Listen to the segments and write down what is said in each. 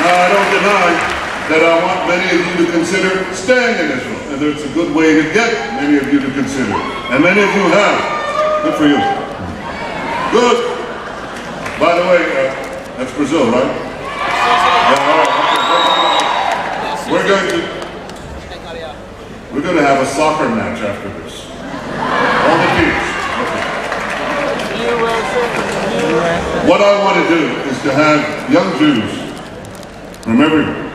Now, I don't deny that I want many of you to consider staying in Israel, and it's a good way to get many of you to consider, and many of you have. Good for you. Good. By the way, that's Brazil, right? Yeah, all right. Okay. We're going to have a soccer match after this. All the teams. Okay. What I want to do is to have young Jews from everywhere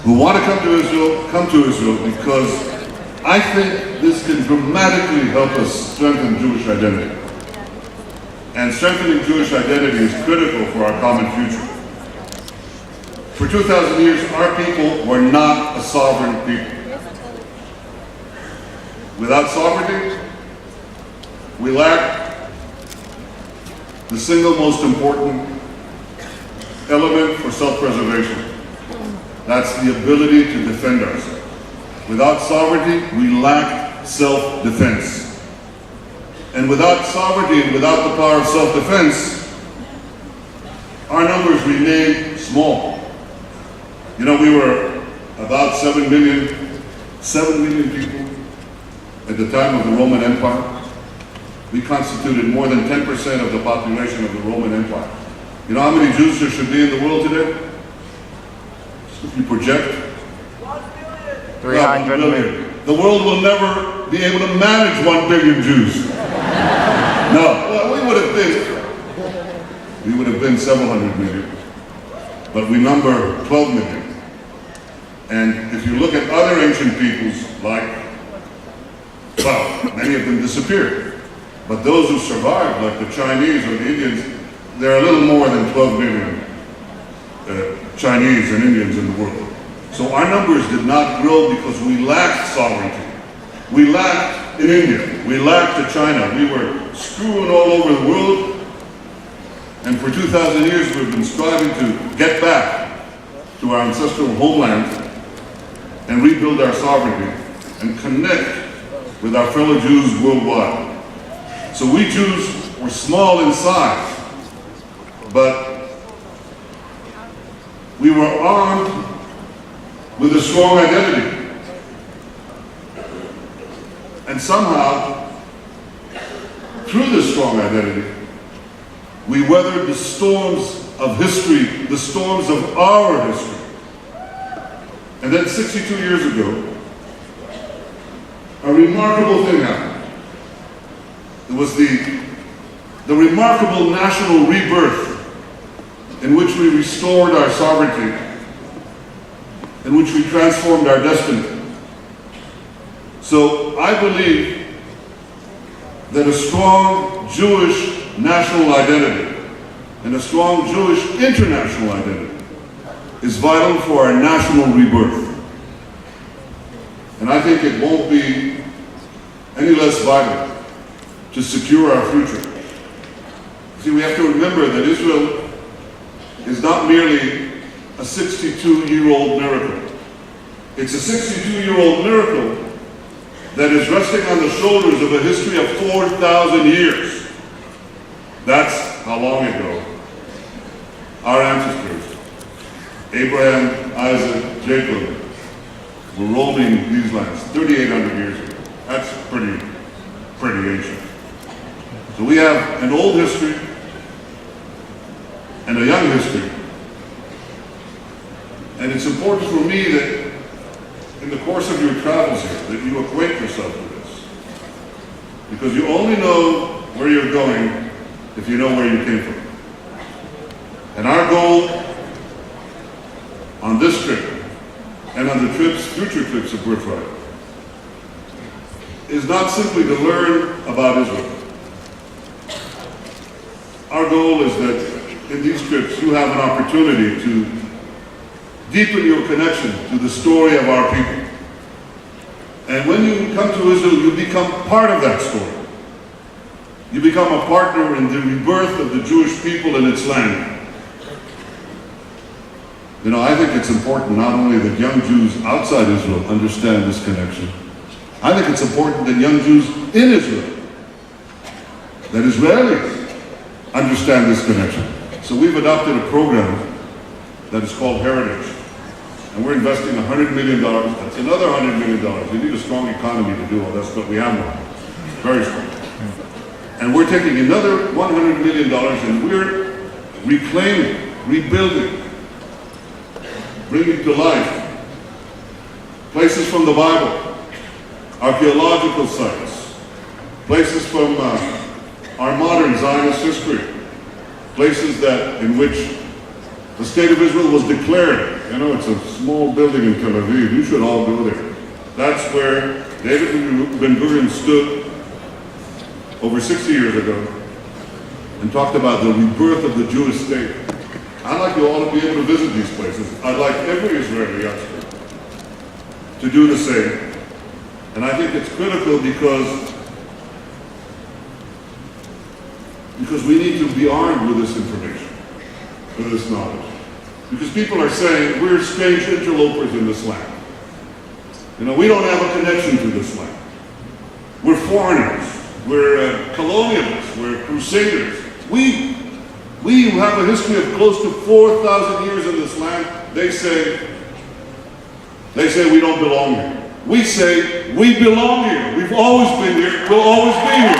who want to come to Israel because I think this can dramatically help us strengthen Jewish identity. And strengthening Jewish identity is critical for our common future. For 2,000 years, our people were not a sovereign people. Without sovereignty, we lack the single most important element for self-preservation. That's the ability to defend ourselves. Without sovereignty, we lack self-defense. And without sovereignty and without the power of self-defense, our numbers remain small. You know, we were about 7 million people at the time of the Roman Empire. We constituted more than 10% of the population of the Roman Empire. You know how many Jews there should be in the world today? If you project, 300 million. The world will never be able to manage 1 billion Jews. No, well, we would have been several hundred million, but we number 12 million. And if you look at other ancient peoples, many of them disappeared. But those who survived, like the Chinese or the Indians, there are a little more than 12 million Chinese and Indians in the world. So our numbers did not grow because we lacked sovereignty. We lacked in India. We lacked in China. We were screwing all over the world. And for 2,000 years, we've been striving to get back to our ancestral homeland and rebuild our sovereignty and connect with our fellow Jews worldwide. So we Jews were small in size, but we were armed with a strong identity. And somehow, through this strong identity, we weathered the storms of history, the storms of our history. And then 62 years ago, a remarkable thing happened. It was the remarkable national rebirth in which we restored our sovereignty, in which we transformed our destiny. So I believe that a strong Jewish national identity and a strong Jewish international identity is vital for our national rebirth. And I think it won't be any less vital to secure our future. See, we have to remember that Israel is not merely a 62-year-old miracle. It's a 62-year-old miracle that is resting on the shoulders of a history of 4,000 years. That's how long ago our ancestors, Abraham, Isaac, Jacob, were roaming these lands 3,800 years ago. That's pretty ancient. So we have an old history and a young history. And it's important for me that in the course of your travels here, that you acquaint yourself with this. Because you only know where you're going if you know where you came from. And our goal on this trip and on the future trips of Birthright is not simply to learn about Israel. Our goal is that in these trips you have an opportunity to deepen your connection to the story of our people. And when you come to Israel, you become part of that story. You become a partner in the rebirth of the Jewish people in its land. You know, I think it's important not only that young Jews outside Israel understand this connection. I think it's important that young Jews in Israel, that Israelis, understand this connection. So we've adopted a program that is called Heritage. And we're investing $100 million. That's another $100 million. You need a strong economy to do all this, but we have one. Very strong. And we're taking another $100 million and we're reclaiming, rebuilding, bringing to life places from the Bible, archaeological sites, places from our modern Zionist history, places in which the state of Israel was declared. You know, it's a small building in Tel Aviv. You should all go there. That's where David Ben-Gurion stood over 60 years ago and talked about the rebirth of the Jewish state. I'd like you all to be able to visit these places. I'd like every Israeli youngster to do the same. And I think it's critical because we need to be armed with this information, with this knowledge. Because people are saying, we're strange interlopers in this land. You know, we don't have a connection to this land. We're foreigners. We're colonialists. We're crusaders. We have a history of close to 4,000 years in this land. They say we don't belong here. We say we belong here. We've always been here. We'll always be here.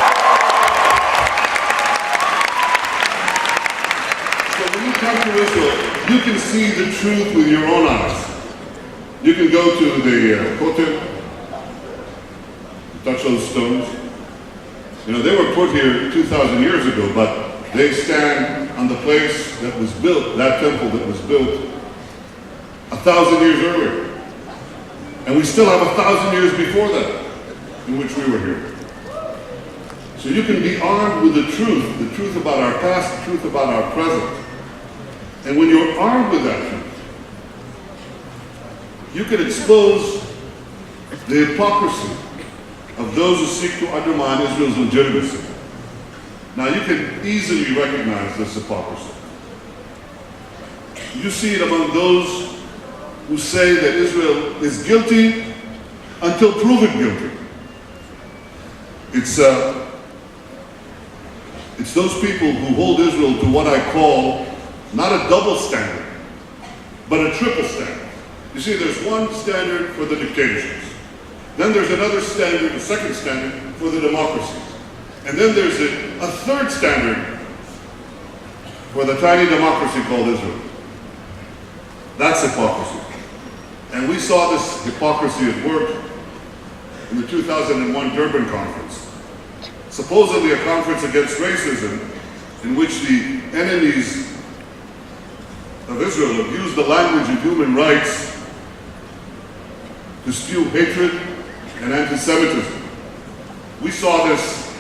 So when you come to Israel, you can see the truth with your own eyes. You can go to the Kotel, touch those stones. You know, they were put here 2,000 years ago, but they stand on the place that was built, that temple that was built 1,000 years earlier. And we still have 1,000 years before that in which we were here. So you can be armed with the truth about our past, the truth about our present. And when you're armed with that truth, you can expose the hypocrisy of those who seek to undermine Israel's legitimacy. Now you can easily recognize this hypocrisy. You see it among those who say that Israel is guilty until proven guilty. It's those people who hold Israel to what I call not a double standard, but a triple standard. You see, there's one standard for the dictatorships. Then there's another standard, a second standard, for the democracies. And then there's a third standard for the tiny democracy called Israel. That's hypocrisy. And we saw this hypocrisy at work in the 2001 Durban conference. Supposedly a conference against racism in which the enemies of Israel abused the language of human rights to spew hatred and anti-Semitism. We saw this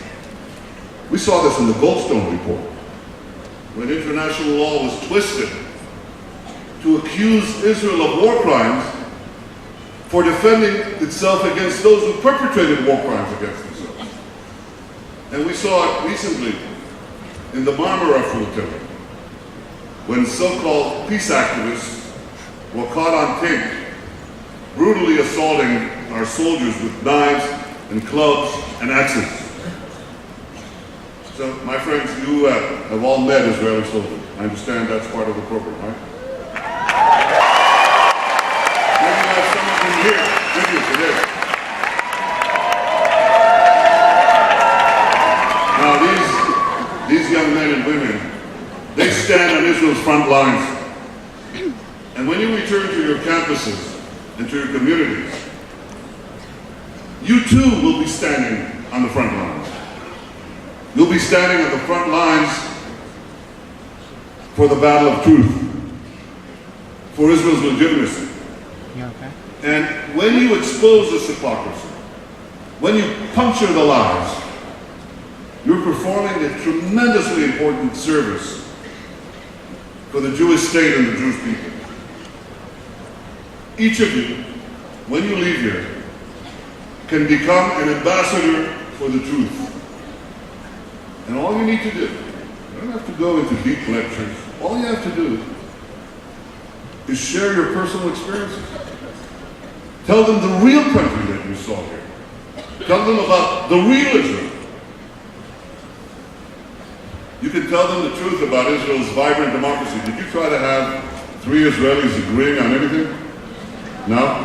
in the Goldstone report, when international law was twisted to accuse Israel of war crimes for defending itself against those who perpetrated war crimes against themselves. And we saw it recently in the Marmara flotilla, when so-called peace activists were caught on tape brutally assaulting our soldiers with knives and clubs and axes. So, my friends, you have all met Israeli soldiers. I understand that's part of the program, right? Maybe you have some of them here with you today. Now, these young men and women, they stand on Israel's front lines. And when you return to your campuses and to your communities, you too will be standing on the front lines. You'll be standing on the front lines for the battle of truth, for Israel's legitimacy. You okay? And when you expose this hypocrisy, when you puncture the lies, you're performing a tremendously important service for the Jewish state and the Jewish people. Each of you, when you leave here, can become an ambassador for the truth. And all you need to do, you don't have to go into deep lectures, all you have to do is share your personal experiences. Tell them the real country that you saw here. Tell them about the real Israel. You can tell them the truth about Israel's vibrant democracy. Did you try to have 3 Israelis agreeing on anything? No?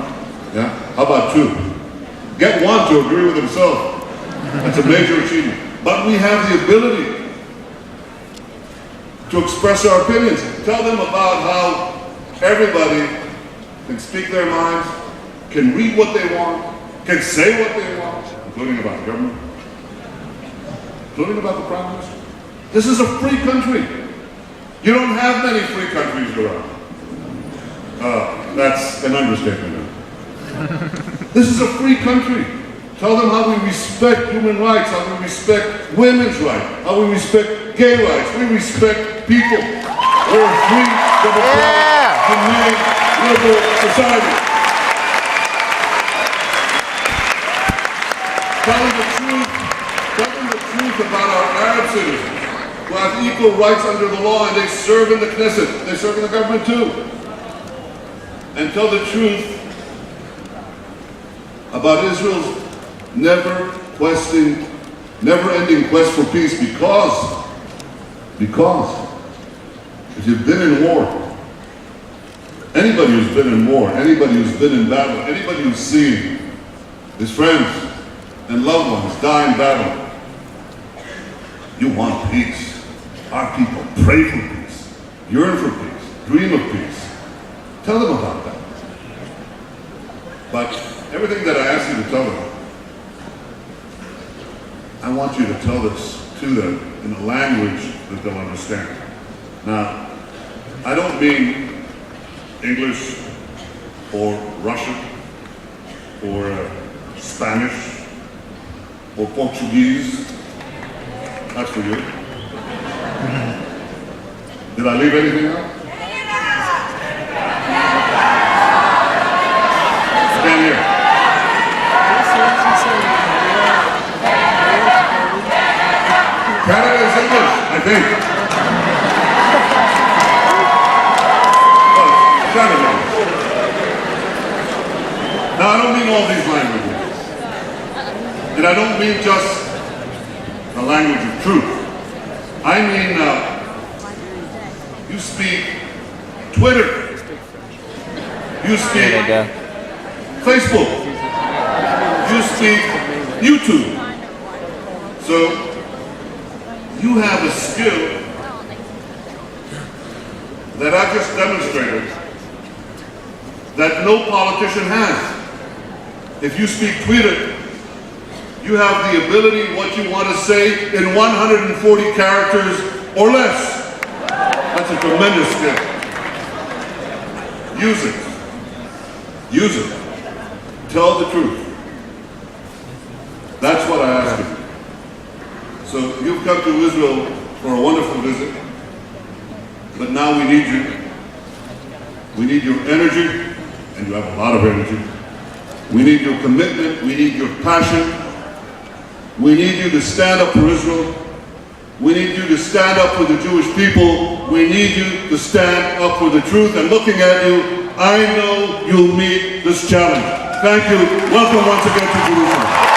Yeah? How about 2? Get 1 to agree with himself. That's a major achievement. But we have the ability to express our opinions. Tell them about how everybody can speak their minds, can read what they want, can say what they want, including about government, including about the Prime Minister. This is a free country. You don't have many free countries around. That's an understatement. This is a free country. Tell them how we respect human rights, how we respect women's rights, how we respect gay rights. We respect people. We're a free, democratic, humane, liberal society. Tell them the truth. Tell them the truth about our Arab citizens who have equal rights under the law, and they serve in the Knesset. They serve in the government too. And tell the truth about Israel's never-ending quest for peace, because if you've been in war, anybody who's been in war, anybody who's been in battle, anybody who's seen his friends and loved ones die in battle, you want peace. Our people pray for peace, yearn for peace, dream of peace. Tell them about that. But everything that I ask you to tell them, I want you to tell this to them in a language that they'll understand. Now, I don't mean English or Russian or Spanish or Portuguese. That's for you. Did I leave anything out? Stand here. Canada is English, I think. Well, Canada. Now, I don't mean all these languages. And I don't mean just the language of truth. I mean, you speak Twitter. You speak Facebook. You speak YouTube. So, you have a skill that I've just demonstrated that no politician has. If you speak Twitter, you have the ability, what you want to say, in 140 characters or less. That's a tremendous skill. Use it. Use it. Tell the truth. That's what I ask you. So you've come to Israel for a wonderful visit, but now we need you. We need your energy, and you have a lot of energy. We need your commitment. We need your passion. We need you to stand up for Israel. We need you to stand up for the Jewish people. We need you to stand up for the truth. And looking at you, I know you'll meet this challenge. Thank you. Welcome once again to Jerusalem.